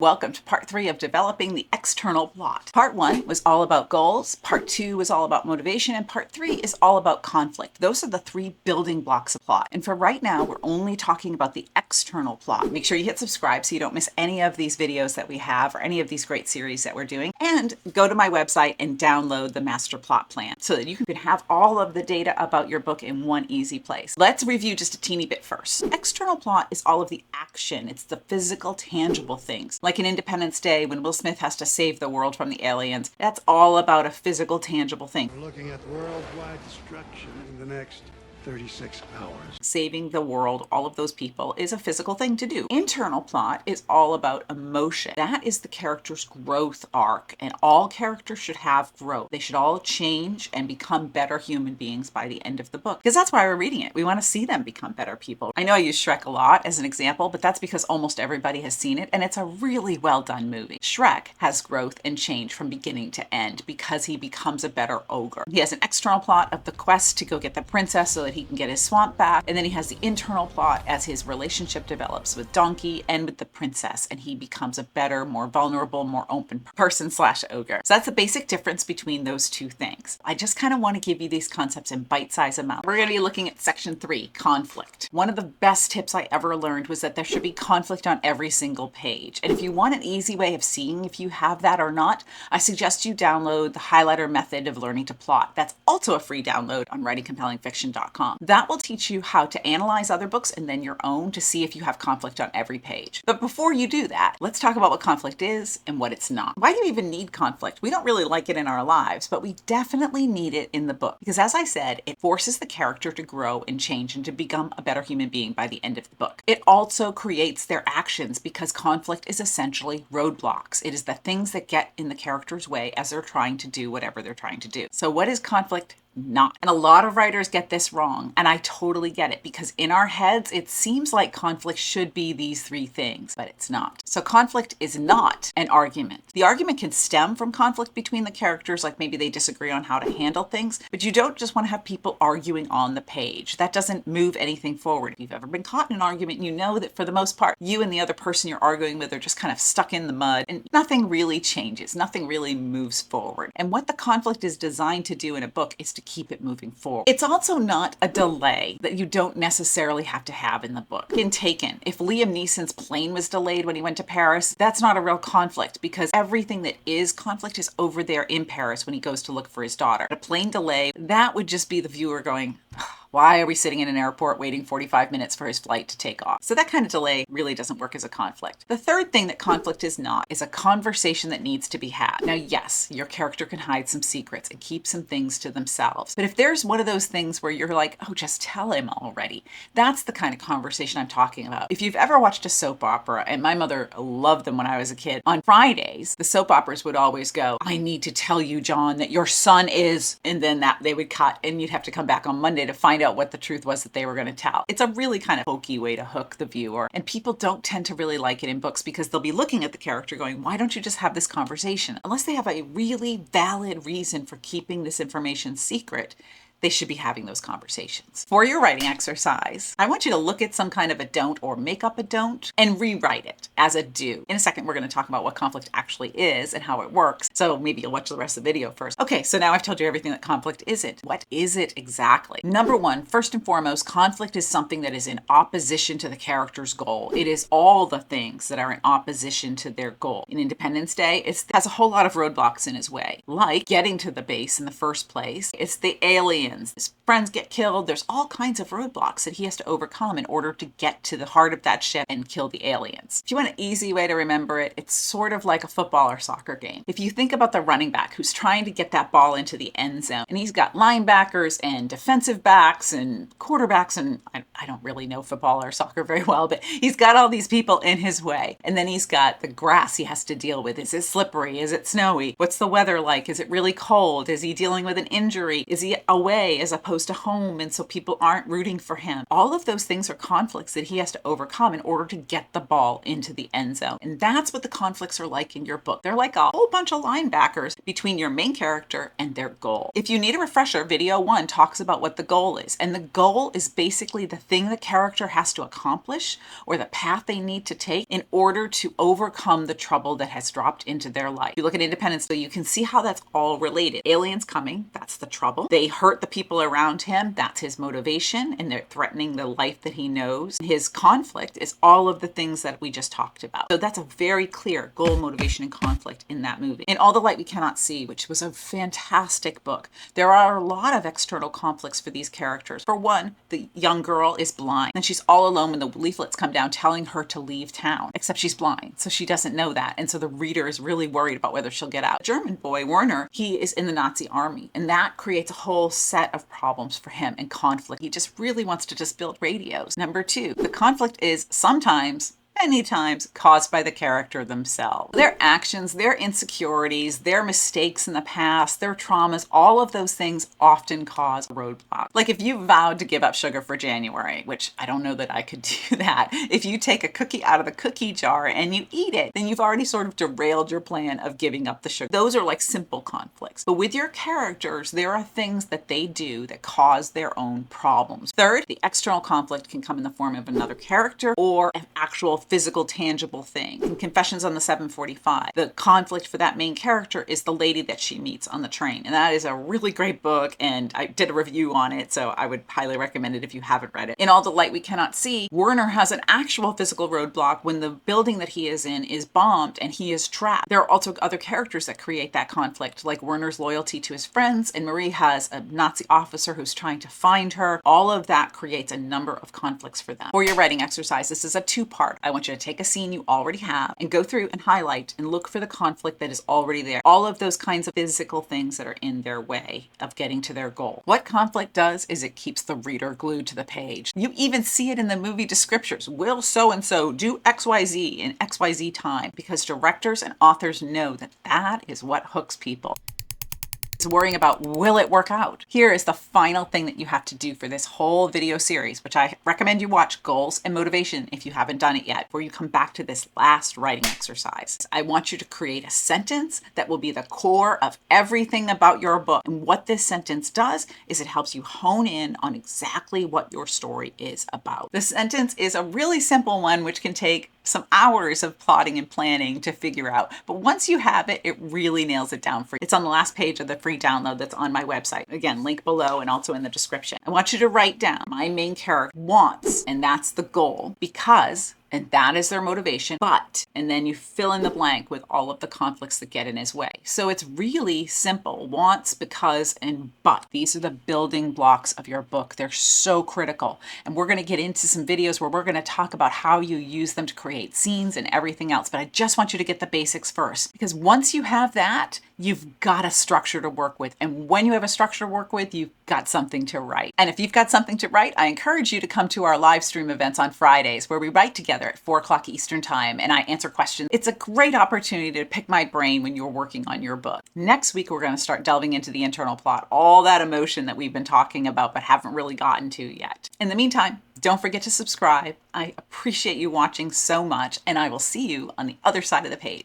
Welcome to part 3 of developing the external plot. Part 1 was all about goals, part 2 was all about motivation, and part 3 is all about conflict. Those are the 3 building blocks of plot. And for right now, we're only talking about the external plot. Make sure you hit subscribe so you don't miss any of these videos that we have or any of these great series that we're doing. And go to my website and download the master plot plan so that you can have all of the data about your book in one easy place. Let's review just a teeny bit first. External plot is all of the action. It's the physical, tangible things. Like in Independence Day, when Will Smith has to save the world from the aliens, that's all about a physical, tangible thing. We're looking at worldwide destruction in the next 36 hours. Saving the world, all of those people, is a physical thing to do. Internal plot is all about emotion. That is the character's growth arc, and all characters should have growth. They should all change and become better human beings by the end of the book, because that's why we're reading it. We want to see them become better people. I know I use Shrek a lot as an example, but that's because almost everybody has seen it, and it's a really well done movie. Shrek has growth and change from beginning to end because he becomes a better ogre. He has an external plot of the quest to go get the princess so that he can get his swamp back, and then he has the internal plot as his relationship develops with Donkey and with the princess, and he becomes a better, more vulnerable, more open person / ogre. So that's the basic difference between those two things. I just kind of want to give you these concepts in bite-sized amounts. We're going to be looking at section 3, conflict. One of the best tips I ever learned was that there should be conflict on every single page. And if you want an easy way of seeing if you have that or not, I suggest you download the highlighter method of learning to plot. That's also a free download on writingcompellingfiction.com. That will teach you how to analyze other books and then your own to see if you have conflict on every page. But before you do that, let's talk about what conflict is and what it's not. Why do you even need conflict? We don't really like it in our lives, but we definitely need it in the book. Because as I said, it forces the character to grow and change and to become a better human being by the end of the book. It also creates their actions because conflict is essentially roadblocks. It is the things that get in the character's way as they're trying to do whatever they're trying to do. So what is conflict? Not. And a lot of writers get this wrong, and I totally get it, because in our heads it seems like conflict should be these 3 things, but it's not. So conflict is not an argument. The argument can stem from conflict between the characters, like maybe they disagree on how to handle things, but you don't just want to have people arguing on the page. That doesn't move anything forward. If you've ever been caught in an argument, you know that for the most part, you and the other person you're arguing with are just kind of stuck in the mud, and nothing really changes. Nothing really moves forward. And what the conflict is designed to do in a book is to keep it moving forward. It's also not a delay that you don't necessarily have to have in the book. In Taken, if Liam Neeson's plane was delayed when he went to Paris, that's not a real conflict, because everything that is conflict is over there in Paris when he goes to look for his daughter. A plane delay, that would just be the viewer going, why are we sitting in an airport waiting 45 minutes for his flight to take off? So that kind of delay really doesn't work as a conflict. The third thing that conflict is not is a conversation that needs to be had. Now, yes, your character can hide some secrets and keep some things to themselves. But if there's one of those things where you're like, oh, just tell him already, that's the kind of conversation I'm talking about. If you've ever watched a soap opera, and my mother loved them when I was a kid, on Fridays, the soap operas would always go, I need to tell you, John, that your son is, and then that they would cut, and you'd have to come back on Monday to find out what the truth was that they were going to tell. It's a really kind of hokey way to hook the viewer, and people don't tend to really like it in books because they'll be looking at the character going, why don't you just have this conversation? Unless they have a really valid reason for keeping this information secret, they should be having those conversations. For your writing exercise, I want you to look at some kind of a don't or make up a don't and rewrite it as a do. In a second, we're going to talk about what conflict actually is and how it works. So maybe you'll watch the rest of the video first. Okay, so now I've told you everything that conflict isn't. What is it exactly? Number 1, first and foremost, conflict is something that is in opposition to the character's goal. It is all the things that are in opposition to their goal. In Independence Day, it has a whole lot of roadblocks in his way, like getting to the base in the first place. It's the alien. His friends get killed. There's all kinds of roadblocks that he has to overcome in order to get to the heart of that ship and kill the aliens. If you want an easy way to remember it, it's sort of like a football or soccer game. If you think about the running back who's trying to get that ball into the end zone, and he's got linebackers and defensive backs and quarterbacks, and I don't really know football or soccer very well, but he's got all these people in his way. And then he's got the grass he has to deal with. Is it slippery? Is it snowy? What's the weather like? Is it really cold? Is he dealing with an injury? Is he away? away as opposed to home, and so people aren't rooting for him. All of those things are conflicts that he has to overcome in order to get the ball into the end zone. And that's what the conflicts are like in your book. They're like a whole bunch of linebackers between your main character and their goal. If you need a refresher, video 1 talks about what the goal is. And the goal is basically the thing the character has to accomplish or the path they need to take in order to overcome the trouble that has dropped into their life. If you look at Independence Day, you can see how that's all related. Aliens coming, that's the trouble. They hurt the people around him, that's his motivation, and they're threatening the life that he knows. His conflict is all of the things that we just talked about. So that's a very clear goal, motivation, and conflict in that movie. In All the Light We Cannot See, which was a fantastic book, there are a lot of external conflicts for these characters. For one, the young girl is blind, and she's all alone when the leaflets come down telling her to leave town, except she's blind, so she doesn't know that. And so the reader is really worried about whether she'll get out. The German boy, Werner, he is in the Nazi army, and that creates a whole set of problems for him and conflict. He just really wants to just build radios. Number 2, the conflict is sometimes, many times, caused by the character themselves. Their actions, their insecurities, their mistakes in the past, their traumas, all of those things often cause roadblocks. Like if you vowed to give up sugar for January, which I don't know that I could do that. If you take a cookie out of the cookie jar and you eat it, then you've already sort of derailed your plan of giving up the sugar. Those are like simple conflicts. But with your characters, there are things that they do that cause their own problems. Third, the external conflict can come in the form of another character or an actual physical, tangible thing. In Confessions on the 745, the conflict for that main character is the lady that she meets on the train. And that is a really great book, and I did a review on it, so I would highly recommend it if you haven't read it. In All the Light We Cannot See, Werner has an actual physical roadblock when the building that he is in is bombed and he is trapped. There are also other characters that create that conflict, like Werner's loyalty to his friends, and Marie has a Nazi officer who's trying to find her. All of that creates a number of conflicts for them. For your writing exercise, this is a 2-part. I want you to take a scene you already have and go through and highlight and look for the conflict that is already there. All of those kinds of physical things that are in their way of getting to their goal. What conflict does is it keeps the reader glued to the page. You even see it in the movie descriptors. Will so-and-so do XYZ in XYZ time? Because directors and authors know that that is what hooks people. Is worrying about, will it work out? Here is the final thing that you have to do for this whole video series, which I recommend you watch, Goals and Motivation, if you haven't done it yet, before you come back to this last writing exercise. I want you to create a sentence that will be the core of everything about your book. And what this sentence does is it helps you hone in on exactly what your story is about. The sentence is a really simple one, which can take some hours of plotting and planning to figure out. But once you have it, it really nails it down for you. It's on the last page of the free download that's on my website. Again, link below and also in the description. I want you to write down, my main character wants, and that's the goal, because, and that is their motivation, but, and then you fill in the blank with all of the conflicts that get in his way. So it's really simple. Wants, because, and but. These are the building blocks of your book. They're so critical. And we're going to get into some videos where we're going to talk about how you use them to create scenes and everything else. But I just want you to get the basics first, because once you have that, you've got a structure to work with. And when you have a structure to work with, you've got something to write. And if you've got something to write, I encourage you to come to our live stream events on Fridays, where we write together at 4 o'clock Eastern time and I answer questions. It's a great opportunity to pick my brain when you're working on your book. Next week, we're going to start delving into the internal plot, all that emotion that we've been talking about but haven't really gotten to yet. In the meantime, don't forget to subscribe. I appreciate you watching so much, and I will see you on the other side of the page.